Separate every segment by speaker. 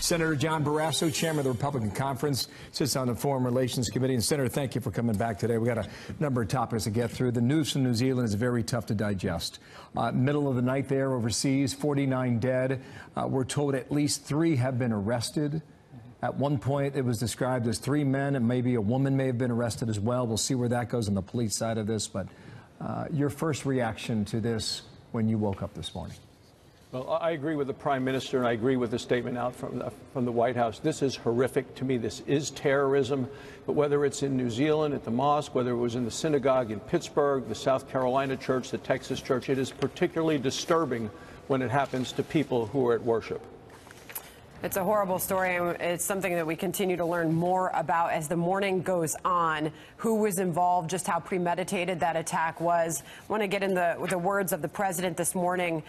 Speaker 1: Senator John Barrasso, chairman of the Republican Conference, sits on the Foreign Relations Committee. And Senator, thank you for coming back today. We got a number of topics to get through. The news from New Zealand is very tough to digest. Middle of the night there overseas, 49 dead. We're told at least 3 have been arrested. At one point, it was described as 3 men, and maybe a woman may have been arrested as well. We'll see where that goes on the police side of this. But your first reaction to this when you woke up this morning?
Speaker 2: Well, I agree with the Prime Minister, and I agree with the statement out from the White House. This is horrific to me. This is terrorism. But whether it's in New Zealand at the mosque, whether it was in the synagogue in Pittsburgh, the South Carolina church, the Texas church, it is particularly disturbing when it happens to people who are at worship.
Speaker 3: It's a horrible story, and it's something that we continue to learn more about as the morning goes on. Who was involved, just how premeditated that attack was. I want to get in the words of the president this morning,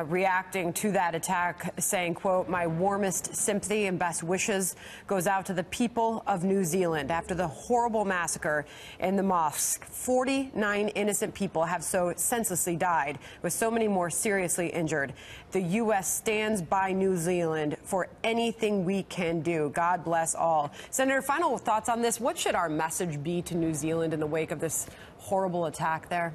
Speaker 3: reacting to that attack, saying, quote, "My warmest sympathy and best wishes goes out to the people of New Zealand after the horrible massacre in the mosque. 49 innocent people have so senselessly died, with so many more seriously injured. The U.S. stands by New Zealand for anything we can do. God bless all." Senator, final thoughts on this. What should our message be to New Zealand in the wake of this horrible attack there?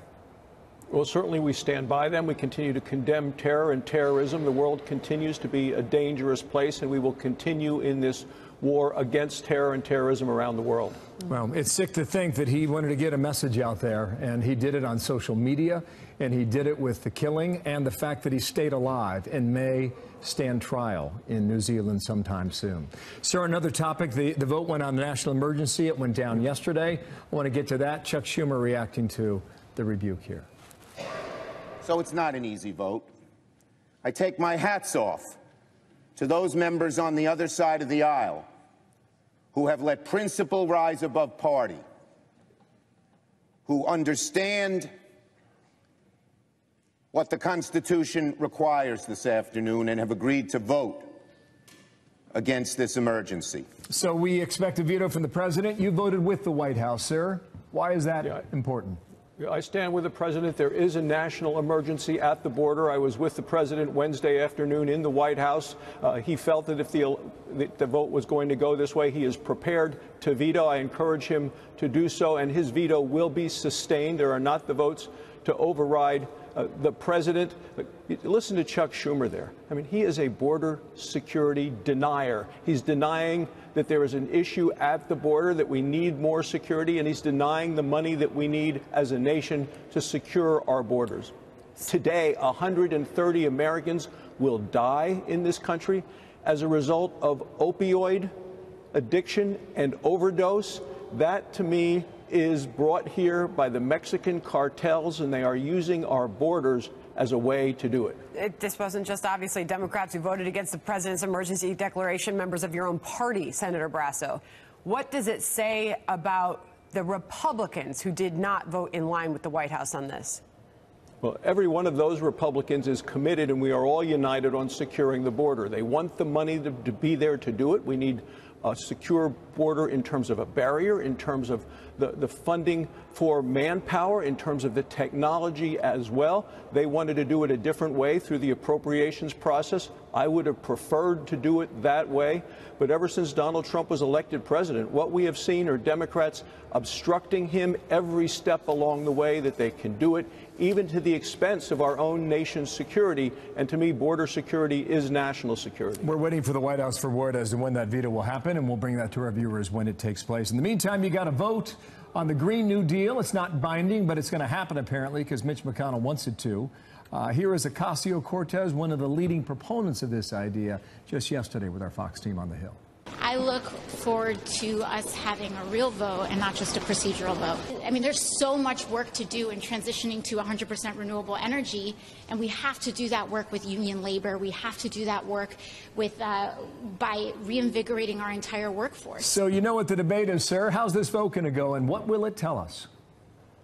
Speaker 2: Well, certainly we stand by them. We continue to condemn terror and terrorism. The world continues to be a dangerous place, and we will continue in this war against terror and terrorism around the world.
Speaker 1: Well, it's sick to think that he wanted to get a message out there, and he did it on social media, and he did it with the killing and the fact that he stayed alive and may stand trial in New Zealand sometime soon. Sir, another topic, the vote went on the national emergency. It went down yesterday. I want to get to that. Chuck Schumer reacting to the rebuke here.
Speaker 4: So it's not an easy vote. I take my hats off to those members on the other side of the aisle who have let principle rise above party, who understand what the Constitution requires this afternoon and have agreed to vote against this emergency.
Speaker 1: So we expect a veto from the president. You voted with the White House, sir. Why is that important?
Speaker 2: I stand with the president. There is a national emergency at the border. I was with the president Wednesday afternoon in the White House. He felt that if the vote was going to go this way, he is prepared to veto. I encourage him to do so, and his veto will be sustained. There are not the votes to override the president. Listen to Chuck Schumer there. I mean, he is a border security denier. He's denying that there is an issue at the border, that we need more security, and he's denying the money that we need as a nation to secure our borders. Today, 130 Americans will die in this country as a result of opioid addiction and overdose. That, to me, is brought here by the Mexican cartels, and they are using our borders as a way to do it.
Speaker 3: This wasn't just obviously Democrats who voted against the president's emergency declaration, members of your own party, Senator Barrasso. What does it say about the Republicans who did not vote in line with the White House on this?
Speaker 2: Well, every one of those Republicans is committed, and we are all united on securing the border. They want the money to be there to do it. We need a secure border in terms of a barrier, in terms of the funding for manpower, in terms of the technology as well. They wanted to do it a different way through the appropriations process. I would have preferred to do it that way. But ever since Donald Trump was elected president, what we have seen are Democrats obstructing him every step along the way that they can do it, even to the expense of our own nation's security. And to me, border security is national security.
Speaker 1: We're waiting for the White House for word as to when that veto will happen, and we'll bring that to our viewers when it takes place. In the meantime, you got to vote on the Green New Deal. It's not binding, but it's going to happen apparently because Mitch McConnell wants it to. Here is Ocasio-Cortez, one of the leading proponents of this idea, just yesterday with our Fox team on the Hill.
Speaker 5: I look forward to us having a real vote and not just a procedural vote. I mean, there's so much work to do in transitioning to 100% renewable energy, and we have to do that work with union labor. We have to do that work with by reinvigorating our entire workforce.
Speaker 1: So you know what the debate is, sir. How's this vote going to go, and what will it tell us?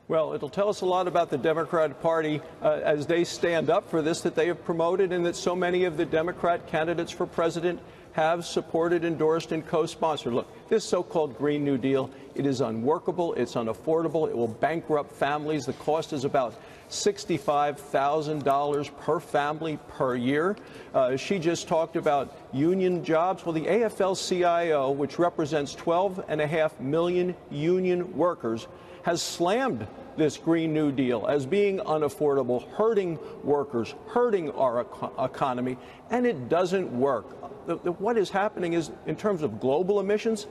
Speaker 2: Well, it'll tell us a lot about the Democratic Party as they stand up for this that they have promoted, and that so many of the Democrat candidates for president have supported, endorsed, and co-sponsored. Look, this so-called Green New Deal, it is unworkable, it's unaffordable, it will bankrupt families. The cost is about $65,000 per family per year. She just talked about union jobs. Well, the AFL-CIO, which represents 12.5 million union workers, has slammed this Green New Deal as being unaffordable, hurting workers, hurting our economy, and it doesn't work. What is happening is, in terms of global emissions,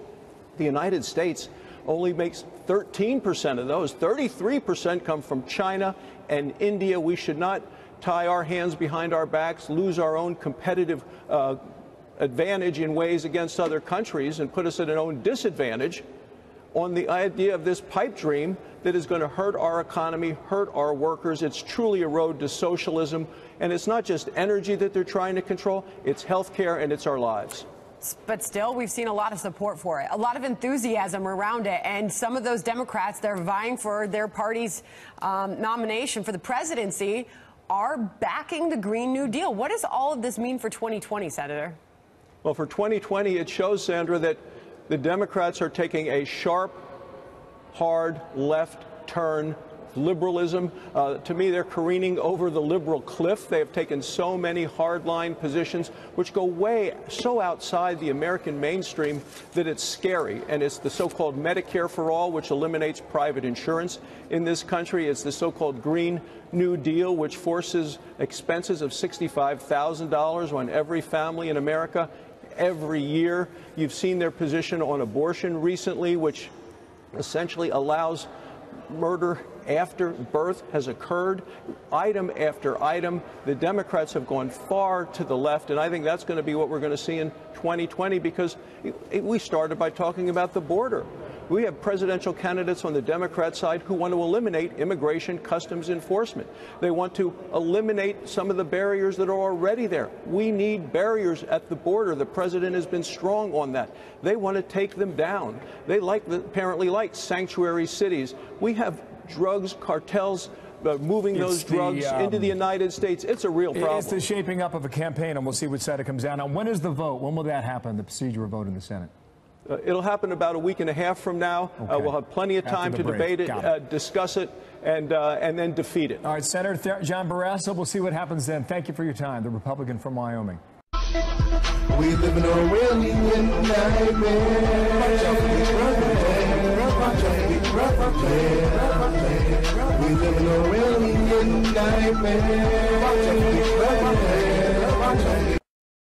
Speaker 2: the United States only makes 13% of those. 33% come from China and India. We should not tie our hands behind our backs, lose our own competitive advantage in ways against other countries, and put us at an own disadvantage on the idea of this pipe dream that is going to hurt our economy, hurt our workers. It's truly a road to socialism. And it's not just energy that they're trying to control, it's health care and it's our lives.
Speaker 3: But still, we've seen a lot of support for it, a lot of enthusiasm around it. And some of those Democrats that are vying for their party's nomination for the presidency are backing the Green New Deal. What does all of this mean for 2020, Senator?
Speaker 2: Well, for 2020, it shows, Sandra, that the Democrats are taking a sharp, hard left turn. Liberalism, to me, they're careening over the liberal cliff. They have taken so many hardline positions which go way so outside the American mainstream that it's scary. And it's the so-called Medicare for All, which eliminates private insurance in this country. It's the so-called Green New Deal, which forces expenses of $65,000 on every family in America every year. You've seen their position on abortion recently, which essentially allows murder after birth has occurred, item after item. The Democrats have gone far to the left, and I think that's going to be what we're going to see in 2020, because we started by talking about the border. We have presidential candidates on the Democrat side who want to eliminate immigration customs enforcement. They want to eliminate some of the barriers that are already there. We need barriers at the border. The president has been strong on that. They want to take them down. They apparently like sanctuary cities. We have drugs cartels moving those drugs into the United States. It's a real problem.
Speaker 1: It's the shaping up of a campaign, and we'll see which side it comes down on. When is the vote? When will that happen, the procedural vote in the Senate?
Speaker 2: It'll happen about a week and a half from now.
Speaker 1: Okay.
Speaker 2: We'll have plenty of time to debate it, discuss it, and then defeat it.
Speaker 1: All right, Senator John Barrasso, we'll see what happens then. Thank you for your time, the Republican from Wyoming.
Speaker 6: We live in a really nightmare. We live in a really nightmare.